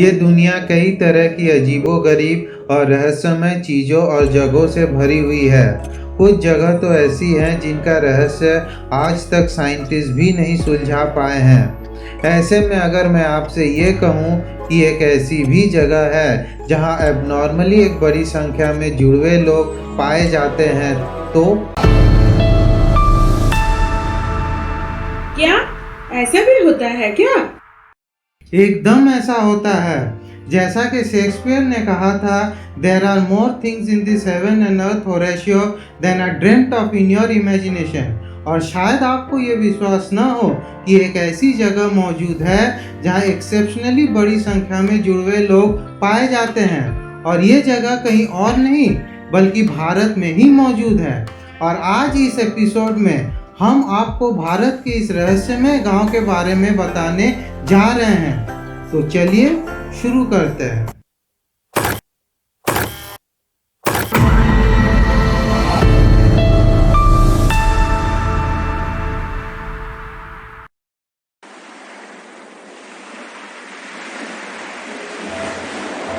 ये दुनिया कई तरह की अजीबोगरीब और रहस्यमय चीज़ों और जगहों से भरी हुई है। कुछ जगह तो ऐसी हैं जिनका रहस्य आज तक साइंटिस्ट भी नहीं सुलझा पाए हैं। ऐसे में अगर मैं आपसे ये कहूँ कि एक ऐसी भी जगह है जहाँ एबनॉर्मली एक बड़ी संख्या में जुड़वे लोग पाए जाते हैं, तो क्या ऐसा भी होता है क्या? एकदम ऐसा होता है। जैसा कि शेक्सपियर ने कहा था, there are more things in this heaven and earth Horatio than are dreamed of in your imagination. और शायद आपको ये विश्वास न हो कि एक ऐसी जगह मौजूद है जहाँ एक्सेप्शनली बड़ी संख्या में जुड़वे लोग पाए जाते हैं, और ये जगह कहीं और नहीं बल्कि भारत में ही मौजूद है। और आज इस एपिसोड में हम आपको भारत के इस रहस्यमय गांव के बारे में बताने जा रहे हैं। तो चलिए शुरू करते हैं।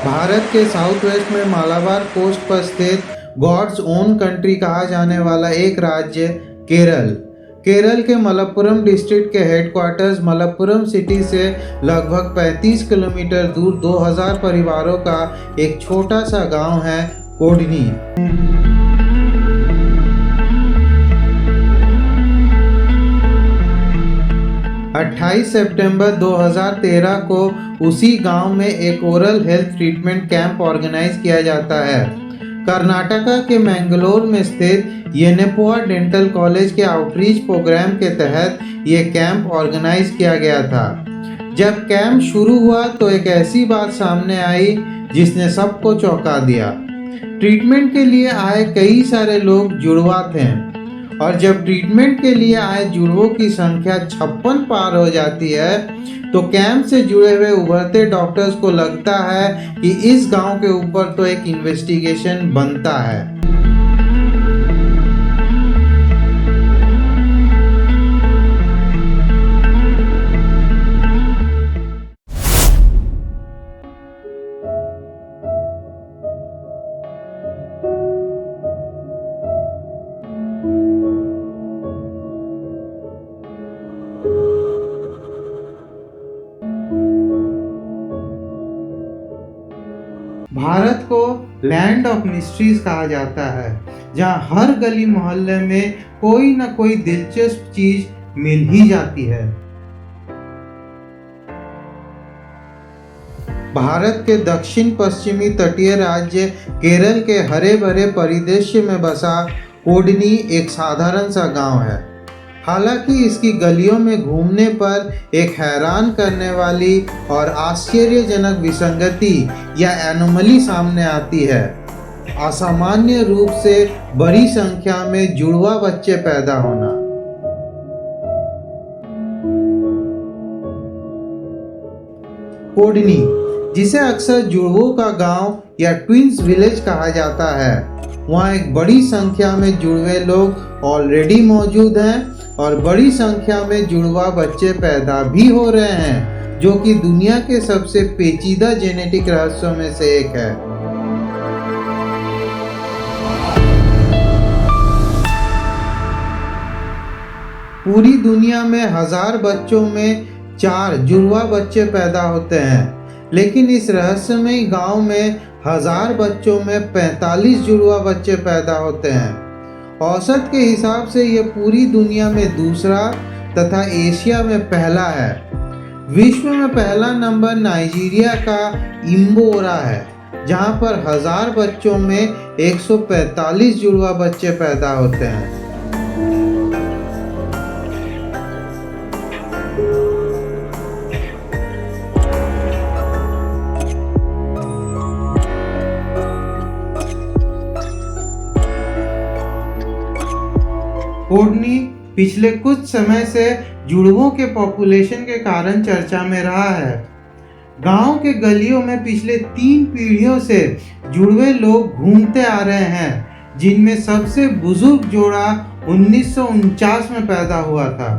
भारत के साउथ वेस्ट में मालाबार कोस्ट पर स्थित गॉड्स ओन कंट्री कहा जाने वाला एक राज्य केरल के मलप्पुरम डिस्ट्रिक्ट के हेडक्वार्टर्स मलप्पुरम सिटी से लगभग 35 किलोमीटर दूर 2000 परिवारों का एक छोटा सा गांव है कोडनी। अट्ठाईस सितंबर 2013 को उसी गांव में एक oral health treatment camp organise किया जाता है। कर्नाटका के मैंगलोर में स्थित येनेपोआ डेंटल कॉलेज के आउटरीच प्रोग्राम के तहत ये कैंप ऑर्गेनाइज किया गया था। जब कैंप शुरू हुआ तो एक ऐसी बात सामने आई जिसने सबको चौंका दिया। ट्रीटमेंट के लिए आए कई सारे लोग जुड़वा थे, और जब ट्रीटमेंट के लिए आए जुड़वों की संख्या 56 पार हो जाती है तो कैंप से जुड़े हुए उभरते डॉक्टर्स को लगता है कि इस गांव के ऊपर तो एक इन्वेस्टिगेशन बनता है। भारत को लैंड ऑफ मिस्ट्रीज कहा जाता है, जहाँ हर गली मोहल्ले में कोई न कोई दिलचस्प चीज मिल ही जाती है। भारत के दक्षिण पश्चिमी तटीय राज्य केरल के हरे भरे परिदृश्य में बसा कोडनी एक साधारण सा गांव है। हालांकि इसकी गलियों में घूमने पर एक हैरान करने वाली और आश्चर्यजनक विसंगति या एनोमली सामने आती है। असामान्य रूप से बड़ी संख्या में जुड़वा बच्चे पैदा होना। कोडनी, जिसे अक्सर जुड़वों का गांव या ट्विंस विलेज कहा जाता है, वहाँ एक बड़ी संख्या में जुड़वे लोग ऑलरेडी मौजूद हैं और बड़ी संख्या में जुड़वा बच्चे पैदा भी हो रहे हैं, जो कि दुनिया के सबसे पेचीदा जेनेटिक रहस्यों में से एक है। पूरी दुनिया में 1000 बच्चों में 4 जुड़वा बच्चे पैदा होते हैं, लेकिन इस रहस्यमय गांव में 1000 बच्चों में 45 जुड़वा बच्चे पैदा होते हैं। औसत के हिसाब से ये पूरी दुनिया में दूसरा तथा एशिया में पहला है। विश्व में पहला नंबर नाइजीरिया का इम्बोरा है, जहाँ पर 1000 बच्चों में 145 जुड़वा बच्चे पैदा होते हैं। कोडनी पिछले कुछ समय से जुड़वों के पॉपुलेशन के कारण चर्चा में रहा है। गांव के गलियों में पिछले 3 पीढ़ियों से जुड़वे लोग घूमते आ रहे हैं, जिनमें सबसे बुजुर्ग जोड़ा 1949 में पैदा हुआ था।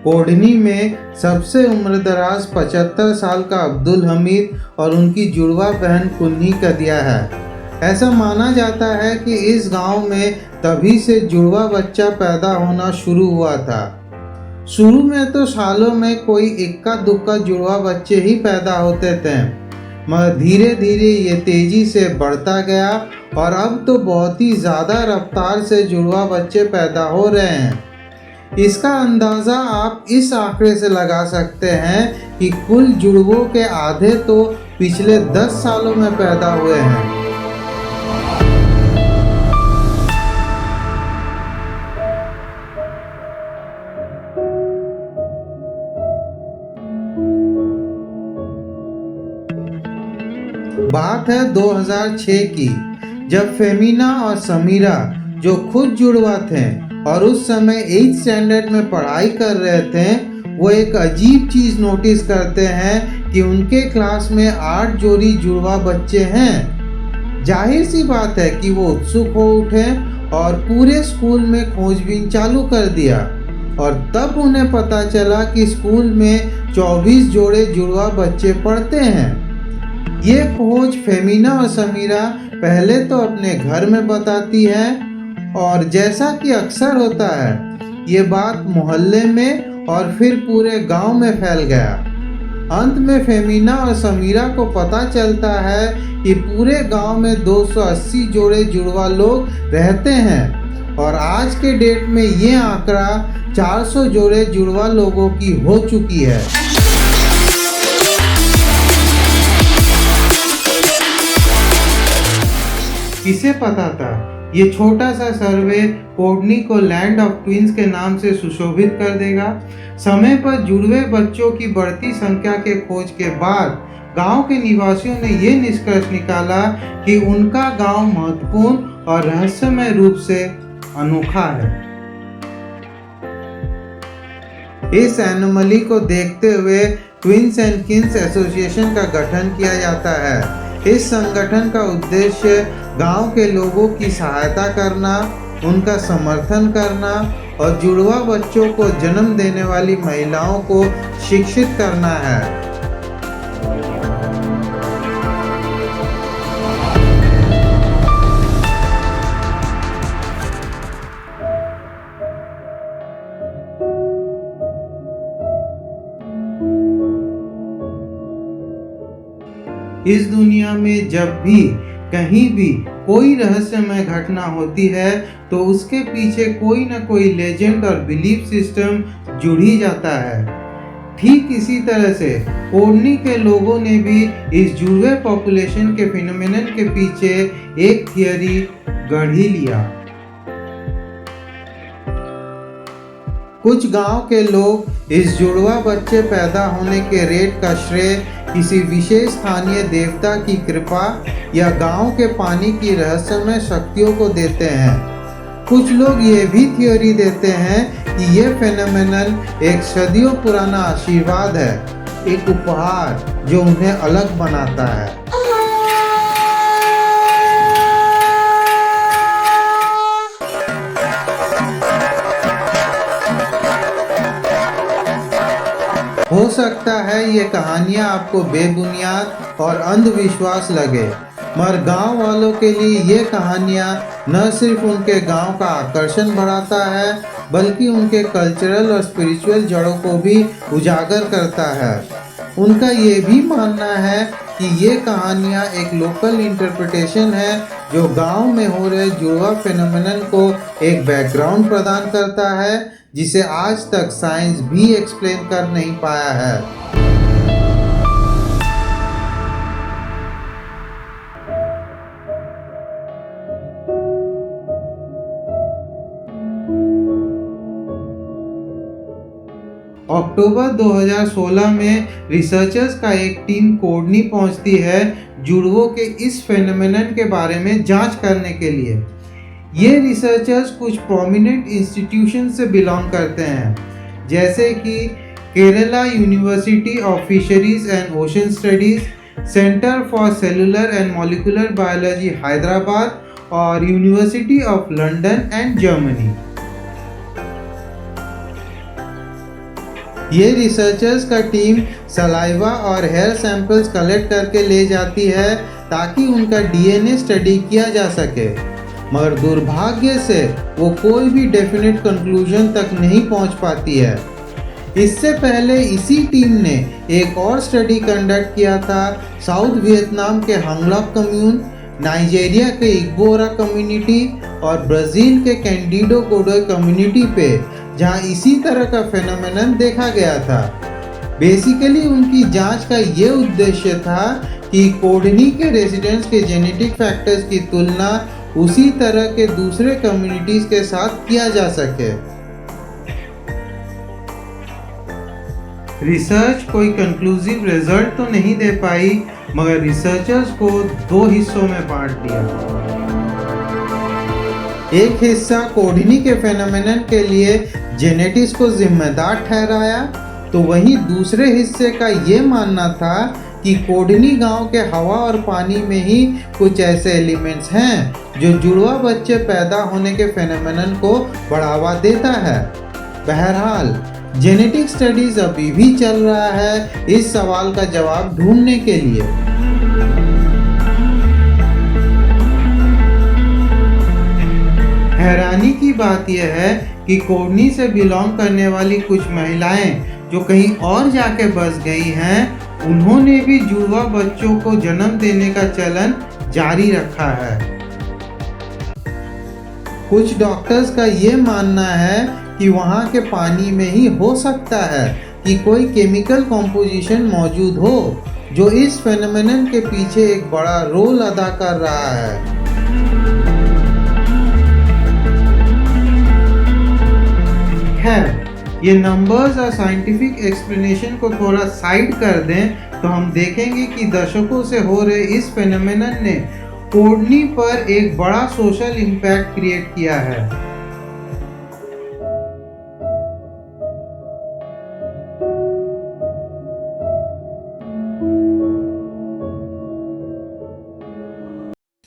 कोडनी में सबसे उम्रदराज 75 साल का अब्दुल हमीद और उनकी जुड़वा बहन कुन्नी कदिया है। ऐसा माना जाता है कि इस गांव में तभी से जुड़वा बच्चा पैदा होना शुरू हुआ था। शुरू में तो सालों में कोई इक्का दुक्का जुड़वा बच्चे ही पैदा होते थे, मगर धीरे धीरे ये तेजी से बढ़ता गया और अब तो बहुत ही ज़्यादा रफ्तार से जुड़वा बच्चे पैदा हो रहे हैं। इसका अंदाज़ा आप इस आंकड़े से लगा सकते हैं कि कुल जुड़वों के आधे तो पिछले 10 सालों में पैदा हुए हैं। बात है 2006 की, जब फेमिना और समीरा, जो खुद जुड़वा थे और उस समय 8th स्टैंडर्ड में पढ़ाई कर रहे थे, वो एक अजीब चीज़ नोटिस करते हैं कि उनके क्लास में 8 जोड़ी जुड़वा बच्चे हैं। जाहिर सी बात है कि वो उत्सुक हो उठे और पूरे स्कूल में खोजबीन चालू कर दिया और तब उन्हें पता चला कि स्कूल में 24 जोड़े जुड़वा बच्चे पढ़ते हैं। ये खोज फेमिना और समीरा पहले तो अपने घर में बताती है और जैसा कि अक्सर होता है, ये बात मोहल्ले में और फिर पूरे गांव में फैल गया। अंत में फेमिना और समीरा को पता चलता है कि पूरे गांव में 280 जोड़े जुड़वा लोग रहते हैं और आज के डेट में ये आंकड़ा 400 जोड़े जुड़वा लोगों की हो चुकी है। किसे पता था ये छोटा सा सर्वे कोडनी को लैंड ऑफ ट्विंस के नाम से सुशोभित कर देगा। समय पर जुड़वे बच्चों की बढ़ती संख्या के खोज के बाद गांव के निवासियों ने ये निष्कर्ष निकाला कि उनका गांव महत्वपूर्ण और रहस्यमय रूप से अनोखा है। इस एनोमली को देखते हुए ट्विंस एंड किन्स एसोसिएशन का गठन किया जाता है। इस संगठन का उद्देश्य गांव के लोगों की सहायता करना, उनका समर्थन करना और जुड़वा बच्चों को जन्म देने वाली महिलाओं को शिक्षित करना है। इस दुनिया में जब भी कहीं भी कोई रहस्यमय घटना होती है तो उसके पीछे कोई न कोई लेजेंड और बिलीफ सिस्टम जुड़ ही जाता है। ठीक इसी तरह से कोडनी के लोगों ने भी इस जुड़वे पॉपुलेशन के फिनोमेनन के पीछे एक थियरी गढ़ ही लिया। कुछ गांव के लोग इस जुड़वा बच्चे पैदा होने के रेट का श्रेय किसी विशेष स्थानीय देवता की कृपा या गांव के पानी की रहस्यमय शक्तियों को देते हैं। कुछ लोग ये भी थ्योरी देते हैं कि ये फेनोमेनन एक सदियों पुराना आशीर्वाद है, एक उपहार जो उन्हें अलग बनाता है। हो सकता है ये कहानियाँ आपको बेबुनियाद और अंधविश्वास लगे, मगर गांव वालों के लिए ये कहानियाँ न सिर्फ उनके गांव का आकर्षण बढ़ाता है, बल्कि उनके कल्चरल और स्पिरिचुअल जड़ों को भी उजागर करता है। उनका ये भी मानना है कि ये कहानियाँ एक लोकल इंटरप्रिटेशन है जो गांव में हो रहे जुड़वा फेनोमेनन को एक बैकग्राउंड प्रदान करता है जिसे आज तक साइंस भी एक्सप्लेन कर नहीं पाया है। अक्टूबर 2016 में रिसर्चर्स का एक टीम कोडनी पहुंचती है जुड़वों के इस फेनोमेनन के बारे में जांच करने के लिए। ये रिसर्चर्स कुछ प्रोमिनेंट इंस्टीट्यूशन से बिलोंग करते हैं, जैसे कि Kerala university of fisheries and ocean studies, centre for cellular and molecular biology Hyderabad और university of London and Germany. ये रिसर्चर्स का टीम सलाइवा और हेयर सैंपल्स कलेक्ट करके ले जाती है ताकि उनका डीएनए स्टडी किया जा सके, मगर दुर्भाग्य से वो कोई भी डेफिनेट कंक्लूजन तक नहीं पहुंच पाती है। इससे पहले इसी टीम ने एक और स्टडी कंडक्ट किया था साउथ वियतनाम के हंगलॉक कम्यून, नाइजीरिया के इग्बोरा कम्युनिटी और ब्राज़ील के कैंडिडो गोडोय कम्युनिटी पे, जहां इसी तरह का फेनोमेनन देखा गया था। बेसिकली उनकी जांच का ये उद्देश्य था कि कोडनी के रेजिडेंट्स के जेनेटिक फैक्टर्स की तुलना उसी तरह के दूसरे कम्युनिटीज के साथ किया जा सके। रिसर्च कोई कंक्लूसिव रिजल्ट तो नहीं दे पाई, मगर रिसर्चर्स को दो हिस्सों में बांट दिया। एक हिस्सा कोडनी के फेनोमेनन के लिए जेनेटिक्स को जिम्मेदार ठहराया, तो वहीं दूसरे हिस्से का ये मानना था कि कोडनी गांव के हवा और पानी में ही कुछ ऐसे एलिमेंट्स हैं जो जुड़वा बच्चे पैदा होने के फेनोमेनन को बढ़ावा देता है। बहरहाल जेनेटिक स्टडीज अभी भी चल रहा है इस सवाल का जवाब ढूंढने के लिए। हैरानी की बात यह है कि कोडनी से बिलोंग करने वाली कुछ महिलाएं जो कहीं और जाके बस गई हैं, उन्होंने भी जुड़वा बच्चों को जन्म देने का चलन जारी रखा है। कुछ डॉक्टर्स का ये मानना है कि वहाँ के पानी में ही हो सकता है कि कोई केमिकल कॉम्पोजिशन मौजूद हो जो इस फेनोमेनन के पीछे एक बड़ा रोल अदा कर रहा है। खैर, ये नंबर्स और साइंटिफिक एक्सप्लेनेशन को थोड़ा साइड कर दें तो हम देखेंगे कि दशकों से हो रहे इस फेनोमेनन ने कोडनी पर एक बड़ा सोशल इम्पैक्ट क्रिएट किया है।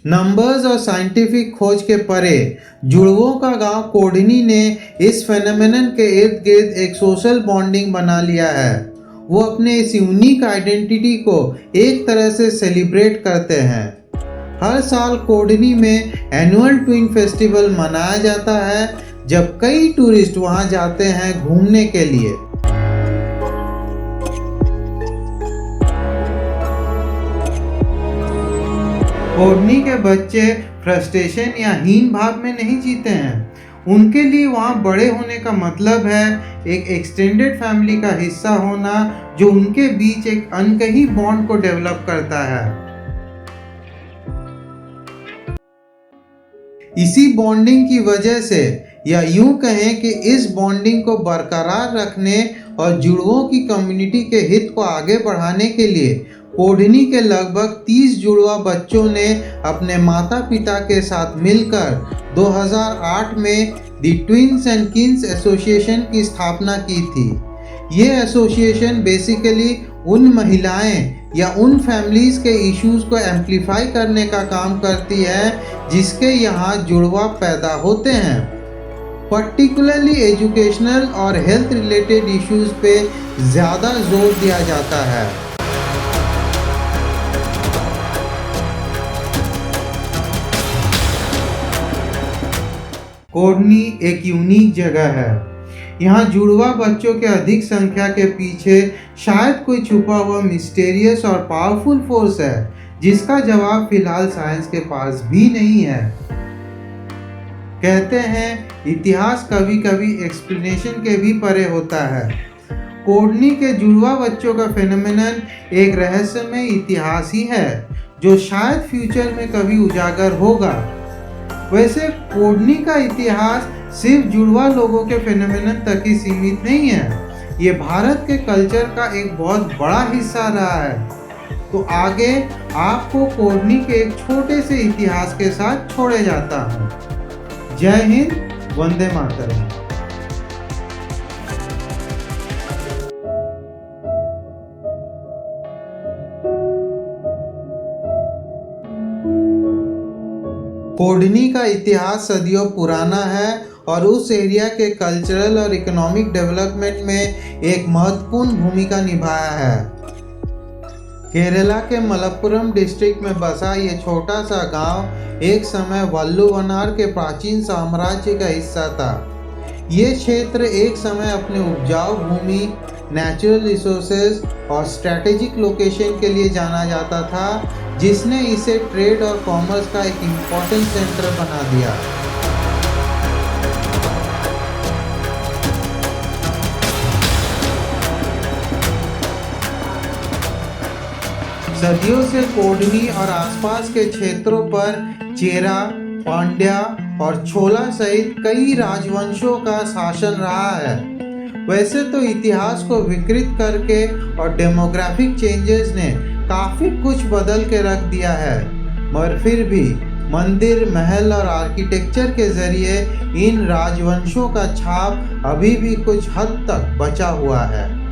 नंबर्स और साइंटिफिक खोज के परे जुड़वों का गांव कोडनी ने इस फेनोमेनन के इर्द गिर्द एक सोशल बॉन्डिंग बना लिया है। वो अपने इस यूनिक आइडेंटिटी को एक तरह से सेलिब्रेट करते हैं। हर साल कोडनी में एनुअल ट्विन फेस्टिवल मनाया जाता है, जब कई टूरिस्ट वहां जाते हैं घूमने के लिए। कोडनी के बच्चे फ्रस्ट्रेशन या हीन भाव में नहीं जीते हैं। उनके लिए वहाँ बड़े होने का मतलब है एक एक्सटेंडेड फैमिली का हिस्सा होना, जो उनके बीच एक अनकही बॉन्ड को डेवलप करता है। इसी बॉन्डिंग की वजह से, या यूं कहें कि इस बॉन्डिंग को बरकरार रखने और जुड़वों की कम्युनिटी के हित को आगे बढ़ाने के लिए कोडनी के लगभग 30 जुड़वा बच्चों ने अपने माता पिता के साथ मिलकर 2008 में the twins and Keynes association की स्थापना की थी। ये एसोसिएशन बेसिकली उन महिलाएं या उन फैमिलीज़ के इश्यूज को एम्पलीफाई करने का काम करती है जिसके यहाँ जुड़वा पैदा होते हैं। पर्टिकुलरली एजुकेशनल और हेल्थ रिलेटेड इश्यूज पे ज़्यादा जोर दिया जाता है। कोडनी एक यूनिक जगह है। यहाँ जुड़वा बच्चों के अधिक संख्या के पीछे शायद कोई छुपा हुआ मिस्टीरियस और पावरफुल फोर्स है जिसका जवाब फिलहाल साइंस के पास भी नहीं है। कहते हैं इतिहास कभी कभी एक्सप्लेनेशन के भी परे होता है। कोडनी के जुड़वा बच्चों का फेनोमेनन एक रहस्यमय इतिहास ही है जो शायद फ्यूचर में कभी उजागर होगा। वैसे कोडनी का इतिहास सिर्फ जुड़वा लोगों के फेनोमेनन तक ही सीमित नहीं है, ये भारत के कल्चर का एक बहुत बड़ा हिस्सा रहा है। तो आगे आपको कोडनी के एक छोटे से इतिहास के साथ छोड़े जाता हूँ। जय हिंद, वंदे मातरम। कोडनी का इतिहास सदियों पुराना है और उस एरिया के कल्चरल और इकोनॉमिक डेवलपमेंट में एक महत्वपूर्ण भूमिका निभाया है। केरला के मलप्पुरम डिस्ट्रिक्ट में बसा ये छोटा सा गांव एक समय वल्लुवनार के प्राचीन साम्राज्य का हिस्सा था। ये क्षेत्र एक समय अपने उपजाऊ भूमि, नेचुरल रिसोर्सेज और स्ट्रैटेजिक लोकेशन के लिए जाना जाता था, जिसने इसे ट्रेड और कॉमर्स का एक इम्पोर्टेंट सेंटर बना दिया। सदियों से कोडनी और आसपास के क्षेत्रों पर चेरा, पांड्या और छोला सहित कई राजवंशों का शासन रहा है। वैसे तो इतिहास को विकृत करके और डेमोग्राफिक चेंजेस ने काफ़ी कुछ बदल के रख दिया है, मगर फिर भी मंदिर, महल और आर्किटेक्चर के जरिए इन राजवंशों का छाप अभी भी कुछ हद तक बचा हुआ है।